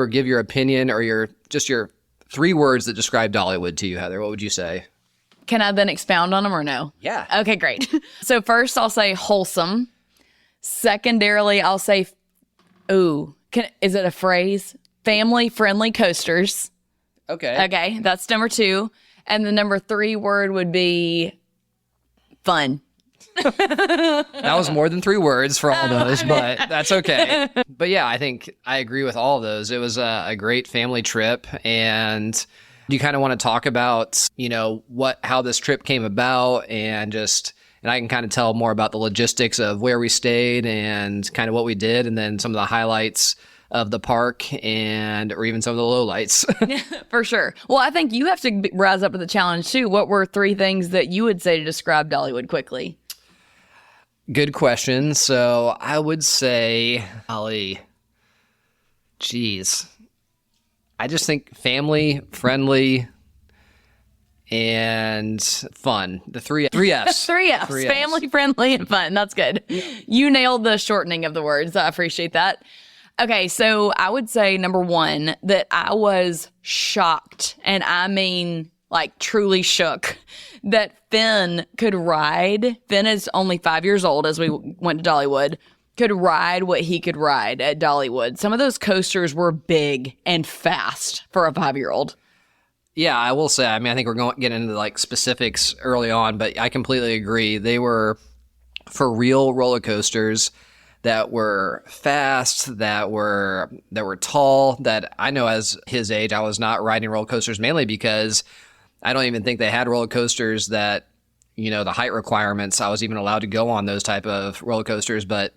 give your opinion or your 3 words that describe Dollywood to you, Heather, what would you say? Can I then expound on them or no? Yeah. Okay, great. So first I'll say wholesome. Secondarily, I'll say, is it a phrase? Family-friendly coasters. Okay, that's number 2. And the number 3 word would be fun. That was more than 3 words for all those, but that's okay. But yeah, I think I agree with all of those. It was a great family trip, and do you kind of want to talk about, how this trip came about, and I can kind of tell more about the logistics of where we stayed and kind of what we did, and then some of the highlights of the park or even some of the lowlights. For sure. Well, I think you have to rise up to the challenge too. What were 3 things that you would say to describe Dollywood quickly? Good question. So I would say, I just think family, friendly, and fun. The 3 Fs. 3 Fs. Family, friendly, and fun. That's good. You nailed the shortening of the words. I appreciate that. Okay, so I would say number 1, that I was shocked, and I mean like truly shook, that Finn could ride. Finn is only 5 years old as we went to Dollywood, could ride what he could ride at Dollywood. Some of those coasters were big and fast for a 5-year-old. Yeah, I will say, I think we're going to get into like specifics early on, but I completely agree. They were for real roller coasters that were fast, that were tall, that I know as his age, I was not riding roller coasters mainly because I don't even think they had roller coasters that, the height requirements, I was even allowed to go on those type of roller coasters. But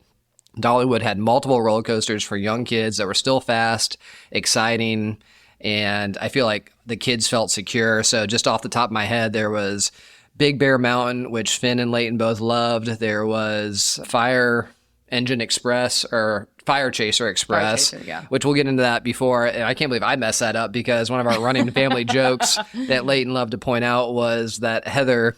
Dollywood had multiple roller coasters for young kids that were still fast, exciting, and I feel like the kids felt secure. So just off the top of my head, there was Big Bear Mountain, which Finn and Leighton both loved. There was Fire Engine Express or Fire Chaser Express, which we'll get into that before. And I can't believe I messed that up because one of our running family jokes that Leighton loved to point out was that Heather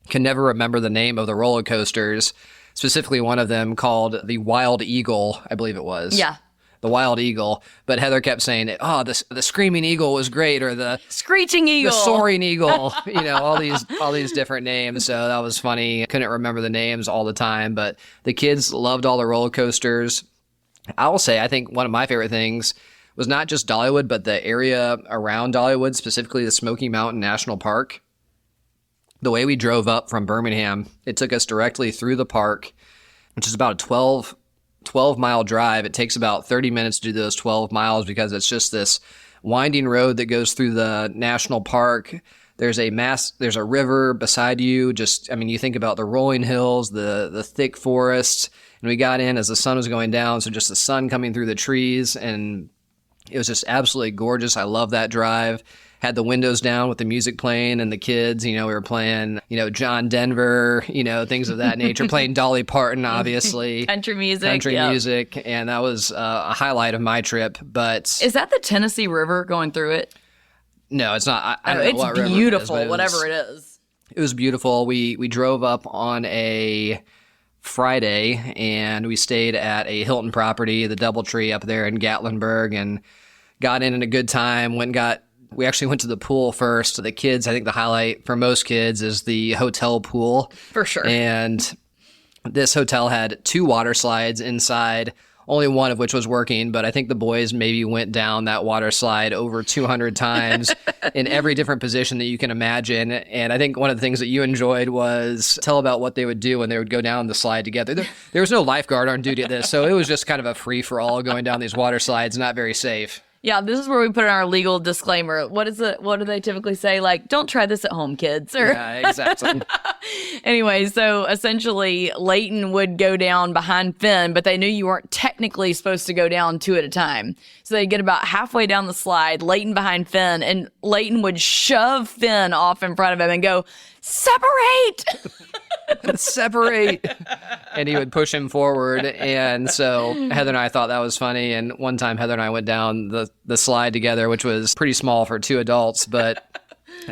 can never remember the name of the roller coasters, specifically one of them called the Wild Eagle, I believe it was. Yeah. The Wild Eagle, but Heather kept saying, the Screaming Eagle was great, or the Screeching Eagle, the Soaring Eagle, all these different names. So that was funny. Couldn't remember the names all the time, but the kids loved all the roller coasters. I will say, I think one of my favorite things was not just Dollywood, but the area around Dollywood, specifically the Smoky Mountain National Park. The way we drove up from Birmingham, it took us directly through the park, which is about a 12-mile drive. It takes about 30 minutes to do those 12 miles because it's just this winding road that goes through the national park. There's a river beside you. Just, I mean, you think about the rolling hills, the thick forests, and we got in as the sun was going down. So just the sun coming through the trees, and it was just absolutely gorgeous. I love that drive. Had the windows down with the music playing and the kids, we were playing, John Denver, things of that nature, playing Dolly Parton, obviously. Country music. Music. And that was a highlight of my trip. But is that the Tennessee River going through it? No, it's not. I don't know what river it's beautiful, it is, whatever it is. It was beautiful. We drove up on a Friday and we stayed at a Hilton property, the DoubleTree up there in Gatlinburg, and got in a good time. We actually went to the pool first. The kids, I think the highlight for most kids is the hotel pool. For sure. And this hotel had 2 water slides inside, only one of which was working, but I think the boys maybe went down that water slide over 200 times in every different position that you can imagine. And I think one of the things that you enjoyed was tell about what they would do when they would go down the slide together. There was no lifeguard on duty at this, so it was just kind of a free-for-all going down these water slides, not very safe. Yeah, this is where we put in our legal disclaimer. What do they typically say? Like, don't try this at home, kids. Or Yeah, exactly. Anyway, so essentially Leighton would go down behind Finn, but they knew you weren't technically supposed to go down 2 at a time. So they'd get about halfway down the slide, Leighton behind Finn, and Leighton would shove Finn off in front of him and go, "Separate!" Separate. And he would push him forward. And so Heather and I thought that was funny. And one time Heather and I went down the slide together, which was pretty small for 2 adults, but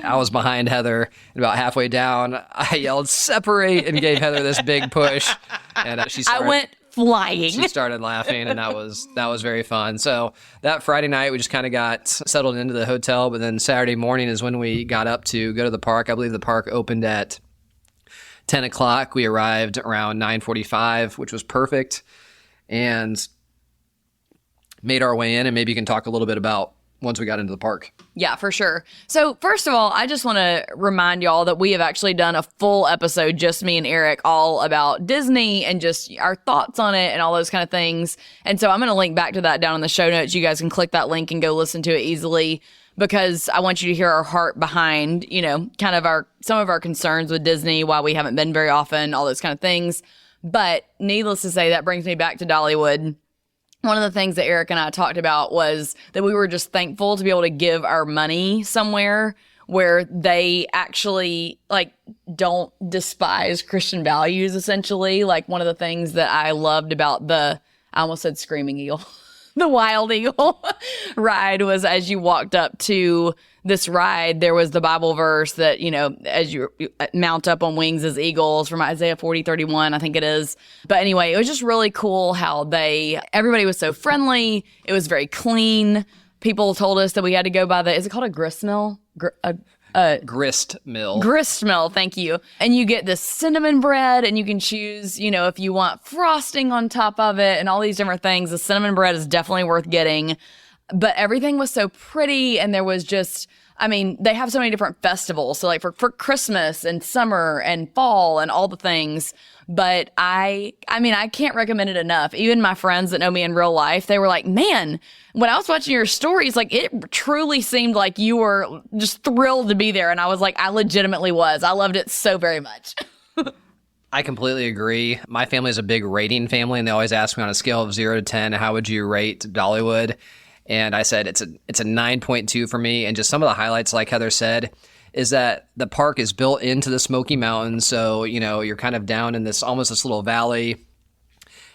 I was behind Heather, and about halfway down, I yelled, "Separate," and gave Heather this big push. And I went flying. She started laughing, and that was very fun. So that Friday night, we just kind of got settled into the hotel, but then Saturday morning is when we got up to go to the park. I believe the park opened at 10 o'clock. We arrived around 9:45, which was perfect, and made our way in. And maybe you can talk a little bit about once we got into the park. Yeah, for sure. So first of all, I just want to remind y'all that we have actually done a full episode, just me and Eric, all about Disney and just our thoughts on it and all those kind of things. And so I'm going to link back to that down in the show notes. You guys can click that link and go listen to it easily, because I want you to hear our heart behind, kind of some of our concerns with Disney, why we haven't been very often, all those kind of things. But needless to say, that brings me back to Dollywood. One of the things that Eric and I talked about was that we were just thankful to be able to give our money somewhere where they actually don't despise Christian values, essentially. Like, one of the things that I loved about I almost said Screaming Eagle, the Wild Eagle ride, was as you walked up to this ride, there was the Bible verse that, as you mount up on wings as eagles, from Isaiah 40:31, I think it is. But anyway, it was just really cool how everybody was so friendly. It was very clean. People told us that we had to go by is it called a grist mill? Grist mill. Grist mill, thank you. And you get this cinnamon bread, and you can choose, if you want frosting on top of it and all these different things. The cinnamon bread is definitely worth getting. But everything was so pretty, and there was just, they have so many different festivals. So like for Christmas and summer and fall and all the things. But I can't recommend it enough. Even my friends that know me in real life, they were like, "Man, when I was watching your stories, it truly seemed like you were just thrilled to be there." And I was like, I legitimately was. I loved it so very much. I completely agree. My family is a big rating family, and they always ask me on a scale of 0 to 10, how would you rate Dollywood? And I said it's a 9.2 for me. And just some of the highlights, like Heather said, is that the park is built into the Smoky Mountains. So, you're kind of down in this little valley.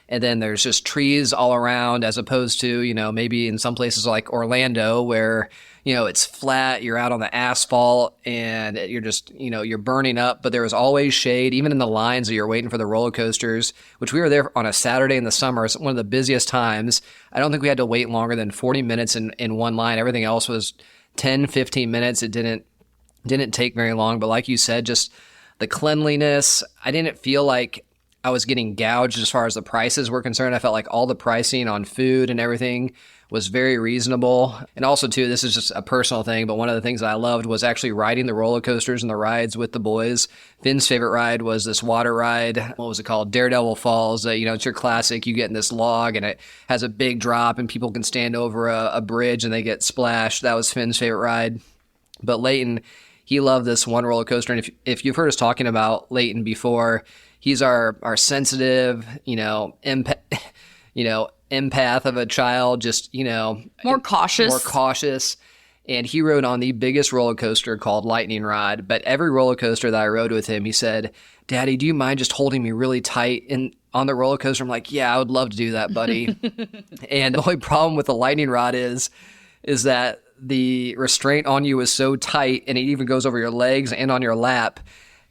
And then there's just trees all around, as opposed to, maybe in some places like Orlando where, it's flat, you're out on the asphalt, and you're just, you're burning up. But there was always shade, even in the lines that you're waiting for the roller coasters, which we were there on a Saturday in the summer. It's one of the busiest times. I don't think we had to wait longer than 40 minutes in one line. Everything else was 10, 15 minutes. It didn't take very long. But like you said, just the cleanliness, I didn't feel like I was getting gouged as far as the prices were concerned. I felt like all the pricing on food and everything was very reasonable. And also, too, this is just a personal thing, but one of the things that I loved was actually riding the roller coasters and the rides with the boys. Finn's favorite ride was this water ride. What was it called? Daredevil Falls. It's your classic. You get in this log, and it has a big drop, and people can stand over a bridge, and they get splashed. That was Finn's favorite ride. But Leighton, he loved this one roller coaster. And if you've heard us talking about Leighton before, he's our sensitive, empath of a child, just, more cautious. And he rode on the biggest roller coaster called Lightning Rod. But every roller coaster that I rode with him, he said, "Daddy, do you mind just holding me really tight on the roller coaster?" I'm like, "Yeah, I would love to do that, buddy." And the only problem with the Lightning Rod is that the restraint on you is so tight, and it even goes over your legs and on your lap.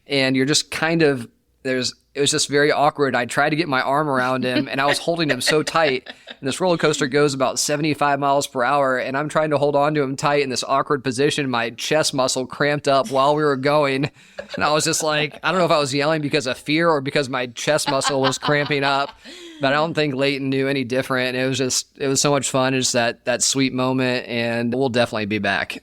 And you're just kind of, it was just very awkward. I tried to get my arm around him, and I was holding him so tight. And this roller coaster goes about 75 miles per hour, and I'm trying to hold on to him tight in this awkward position. My chest muscle cramped up while we were going. And I was just like, I don't know if I was yelling because of fear or because my chest muscle was cramping up. But I don't think Leighton knew any different. It was so much fun. It's that sweet moment, and we'll definitely be back.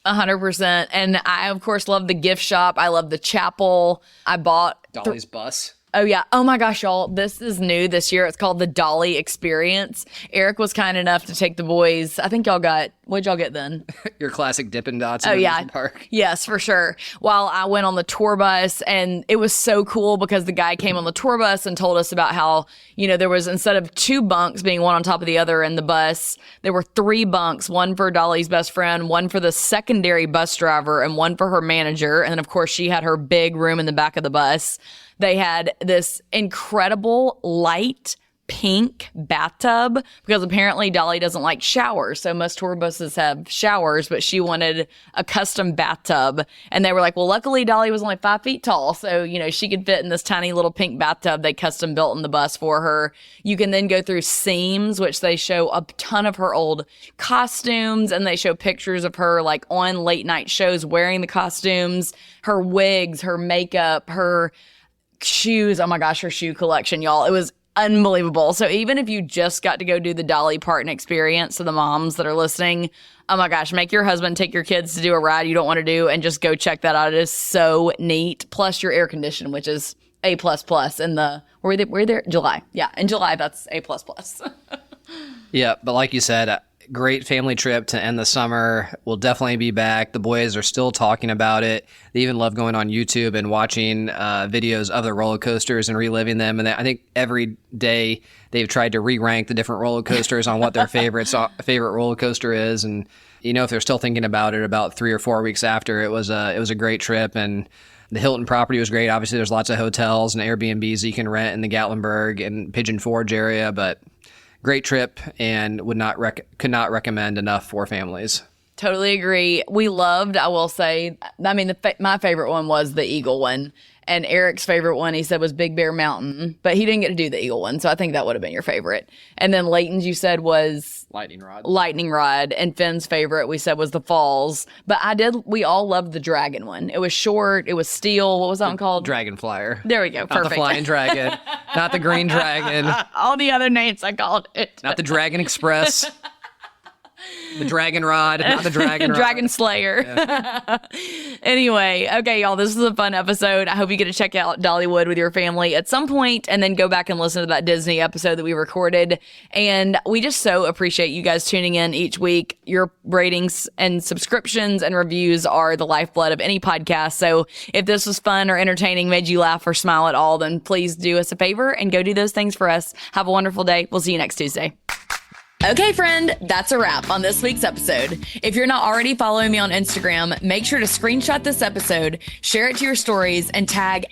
100%. And I, of course, love the gift shop. I love the chapel. I bought Dolly's bus. Oh, yeah. Oh, my gosh, y'all. This is new this year. It's called the Dolly Experience. Eric was kind enough to take the boys. I think what'd y'all get then? Your classic Dippin' Dots in the yeah. park. Yes, for sure. While I went on the tour bus, and it was so cool because the guy came on the tour bus and told us about how, there was, instead of 2 bunks being one on top of the other in the bus, there were 3 bunks, one for Dolly's best friend, one for the secondary bus driver, and one for her manager. And then, of course, she had her big room in the back of the bus. They had this incredible light pink bathtub because apparently Dolly doesn't like showers. So most tour buses have showers, but she wanted a custom bathtub. And they were like, well, luckily Dolly was only 5 feet tall. So, she could fit in this tiny little pink bathtub they custom built in the bus for her. You can then go through scenes, which they show a ton of her old costumes, and they show pictures of her like on late night shows wearing the costumes, her wigs, her makeup, her shoes. Oh my gosh, her shoe collection, y'all. It was unbelievable. So even if you just got to go do the Dolly Parton experience, to the moms that are listening, oh my gosh, make your husband take your kids to do a ride you don't want to do and just go check that out. It is so neat. Plus your air conditioning, which is A++ in the, were we there? July. Yeah, in July, that's A++. Yeah, but like you said, great family trip to end the summer. We'll definitely be back. The boys are still talking about it. They even love going on YouTube and watching videos of the roller coasters and reliving them. And I think every day they've tried to re-rank the different roller coasters on what their favorite roller coaster is. And if they're still thinking about it about 3 or 4 weeks after, it was a great trip. And the Hilton property was great. Obviously, there's lots of hotels and Airbnbs you can rent in the Gatlinburg and Pigeon Forge area, but great trip, and could not recommend enough for families. Totally agree. We loved, I will say, my favorite one was the Eagle one. And Eric's favorite one, he said, was Big Bear Mountain. But he didn't get to do the Eagle one, so I think that would have been your favorite. And then Leighton's, you said, was Lightning Rod. And Finn's favorite, we said, was the Falls. But we all loved the Dragon one. It was short. It was steel. What was that one called? Dragon Flyer. There we go. Perfect. Not the Flying Dragon. Not the Green Dragon. All the other names I called it. Not the Dragon Express. The Dragon Rod, not the Dragon Rod. Dragon Slayer. Yeah. Anyway, okay, y'all, this was a fun episode. I hope you get to check out Dollywood with your family at some point and then go back and listen to that Disney episode that we recorded. And we just so appreciate you guys tuning in each week. Your ratings and subscriptions and reviews are the lifeblood of any podcast. So if this was fun or entertaining, made you laugh or smile at all, then please do us a favor and go do those things for us. Have a wonderful day. We'll see you next Tuesday. Okay, friend, that's a wrap on this week's episode. If you're not already following me on Instagram, make sure to screenshot this episode, share it to your stories, and tag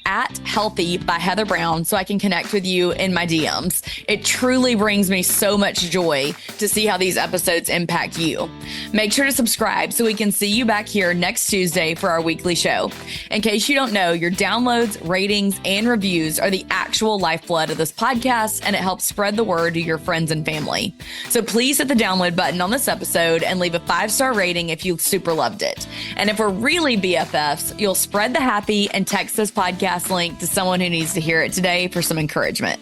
@Healthy by Heather Brown so I can connect with you in my DMs. It truly brings me so much joy to see how these episodes impact you. Make sure to subscribe so we can see you back here next Tuesday for our weekly show. In case you don't know, your downloads, ratings, and reviews are the actual lifeblood of this podcast, and it helps spread the word to your friends and family. So please hit the download button on this episode and leave a 5-star rating if you super loved it. And if we're really BFFs, you'll spread the happy and text this podcast link to someone who needs to hear it today for some encouragement.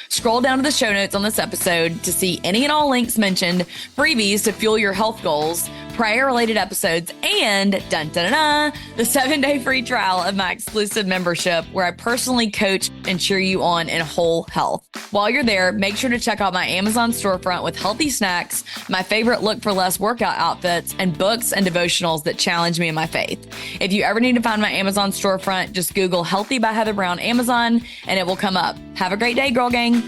Scroll down to the show notes on this episode to see any and all links mentioned, freebies to fuel your health goals, prayer-related episodes, and the 7-day free trial of my exclusive membership where I personally coach and cheer you on in whole health. While you're there, make sure to check out my Amazon storefront with healthy snacks, my favorite look for less workout outfits, and books and devotionals that challenge me in my faith. If you ever need to find my Amazon storefront, just Google Healthy by Heather Brown Amazon and it will come up. Have a great day, girl gang.